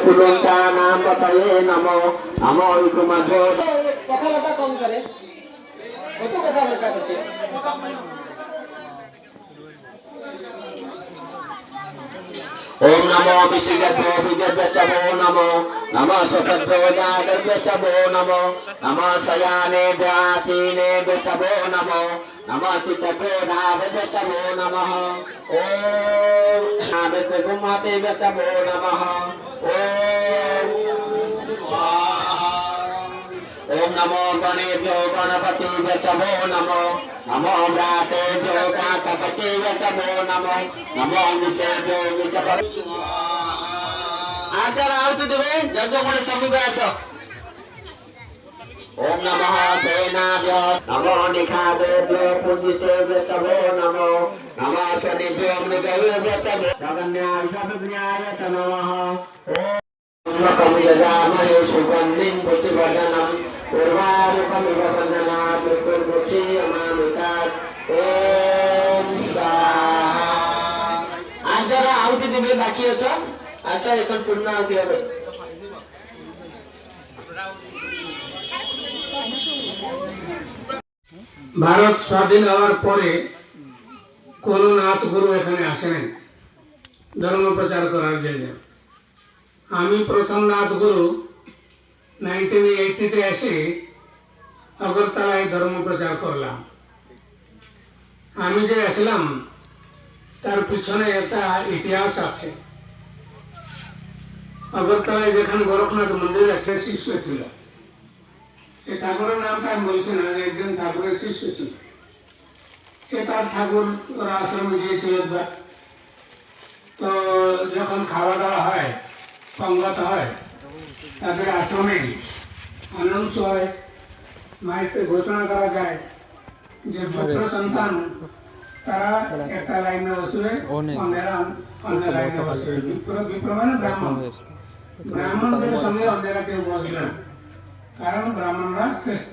পুলঞ্চা নাম बताए नमो नमो इकुमाधो কথাবার্তা কম করে কত কথাবার্তা করছে ओम नमो विशिगतो विजयसवो नमो नमः सपद्रोजागर्भसवो नमो नमः शयाने व्यासीने वसवो नमो नमः चित्तप्रोधागर्भसवो नमः ओम नामस्ते वसवो नमः ओम स्वाहा ओम नमो गणेभ्यो गणपति वसवो नमो नमो व्रातेभ्यो व्रातपति वसवो नमो नमो विषेभ्यो विषपति आचार आहुति देवे यज्ञ कोणे समीपे आस ओम नमः सेनाभ्यो नमो निखादेभ्यो पुंजिष्टेभ्यो वसवो नमो नमः शनिभ्यो मृगभ्यो वसवो जगन्याय सद्ज्ञाय नमः ओम नमः यजामहे सुगन्धिं पुष्टिवर्धनम् पूर्वारुकमिव वन्दनात् मृत्युर्मुक्षी अमामितात् ओम स्वाहा आज जरा आहुति देवे बाकी আছে আশা এখন পূর্ণ আহুতি হবে ভারত স্বাধীন হওয়ার পরে কোন নাথ গুরু এখানে আসেন ধর্ম প্রচার করার জন্য আমি প্রথম নাথ গুরু 1980 তে এসে আগরতলায় ধর্ম প্রচার করলাম আমি যে আসলাম তার পিছনে একটা ইতিহাস আছে আগরতলায় যেখানে গোরখনাথ মন্দির আছে শিষ্য ছিল সে ঠাকুরের নামটা আমি বলছি না একজন ঠাকুরের শিষ্য ছিল সে তার ঠাকুর আশ্রমে গিয়েছিল তো যখন খাওয়া দাওয়া হয় সঙ্গত হয় তাদের আশ্রমে আনন্দ হয় মাইকে ঘোষণা করা যায় যে পুত্র সন্তান তারা একটা লাইনে বসবে অন্যেরা অন্য লাইনে বসবে বিপ্র মানে ব্রাহ্মণ ব্রাহ্মণদের সঙ্গে অন্যেরা কেউ বসবে না কারণ ব্রাহ্মণরা শ্রেষ্ঠ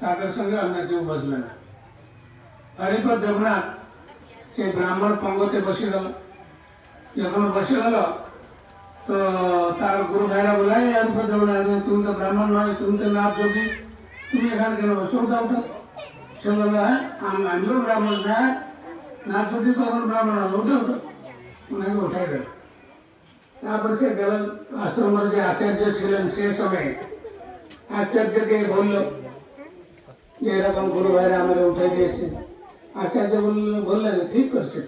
তাদের সঙ্গে অন্য কেউ বসবে না হরিপদ দেবনাথ সে ব্রাহ্মণ পঙ্গতে বসে গেল যখন বসে গেল তো তার গুরু ভাইরা বলে হরিপদ দেবনাথ তুমি তো ব্রাহ্মণ নয় তুমি তো নাথ যোগী তুমি এখানে কেন বসে উঠা উঠো সে বললো হ্যাঁ আমিও ব্রাহ্মণ না নাথ যোগী তখন ব্রাহ্মণ হবে উঠে উঠো ওনাকে উঠাই গেল তারপরে সে গেল আশ্রমের যে আচার্য ছিলেন সে সময় আচার্যকে বলল যে এরকম গুরু ভাইরা আমাকে উঠাই দিয়েছে আচার্য বললেন ঠিক করছে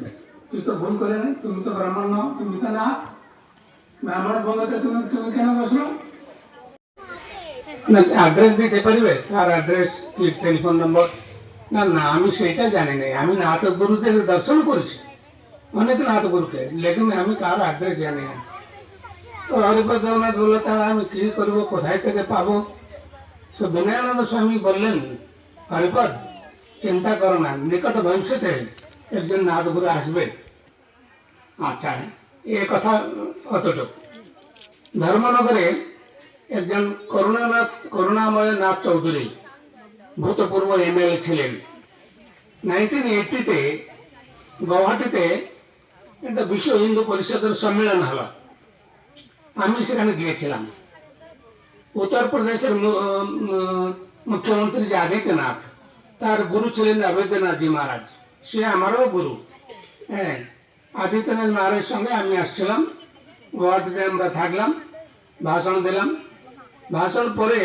তুই তো ভুল করে নাই তুমি তো ব্রাহ্মণ নও তুমি তো না ব্রাহ্মণ বলতে তুমি তুমি কেন বসলো না অ্যাড্রেস দিতে পারবে আর অ্যাড্রেস টেলিফোন নম্বর না না আমি সেইটা জানি নাই আমি নাথ গুরুদের দর্শন করেছি অনেক নাথ গুরুকে লেকিন আমি কার অ্যাড্রেস জানি না তো হরিপদ দেবনাথ বললো তাহলে আমি কি করবো কোথায় থেকে পাবো তো বিনয়ানন্দ স্বামী বললেন হরিপদ চিন্তা করো না নিকট ভবিষ্যতে একজন নাথ গুরু আসবে আচ্ছা এ কথা অতটুকু ধর্মনগরে একজন করুণাময় নাথ চৌধুরী ভূতপূর্ব এমএলএ ছিলেন 1980 তে গুয়াহাটিতে একটা বিশ্ব হিন্দু পরিষদের সম্মেলন হলো আমি সেখানে গিয়েছিলাম উত্তরপ্রদেশের মুখ্যমন্ত্রী যে আদিত্যনাথ তার গুরু ছিলেন অবৈধনাথজি মহারাজ সে আমারও গুরু হ্যাঁ আদিত্যনাথ মহারাজের সঙ্গে আমি আসছিলাম গুয়াহাটিতে আমরা থাকলাম ভাষণ দিলাম ভাষণ পরে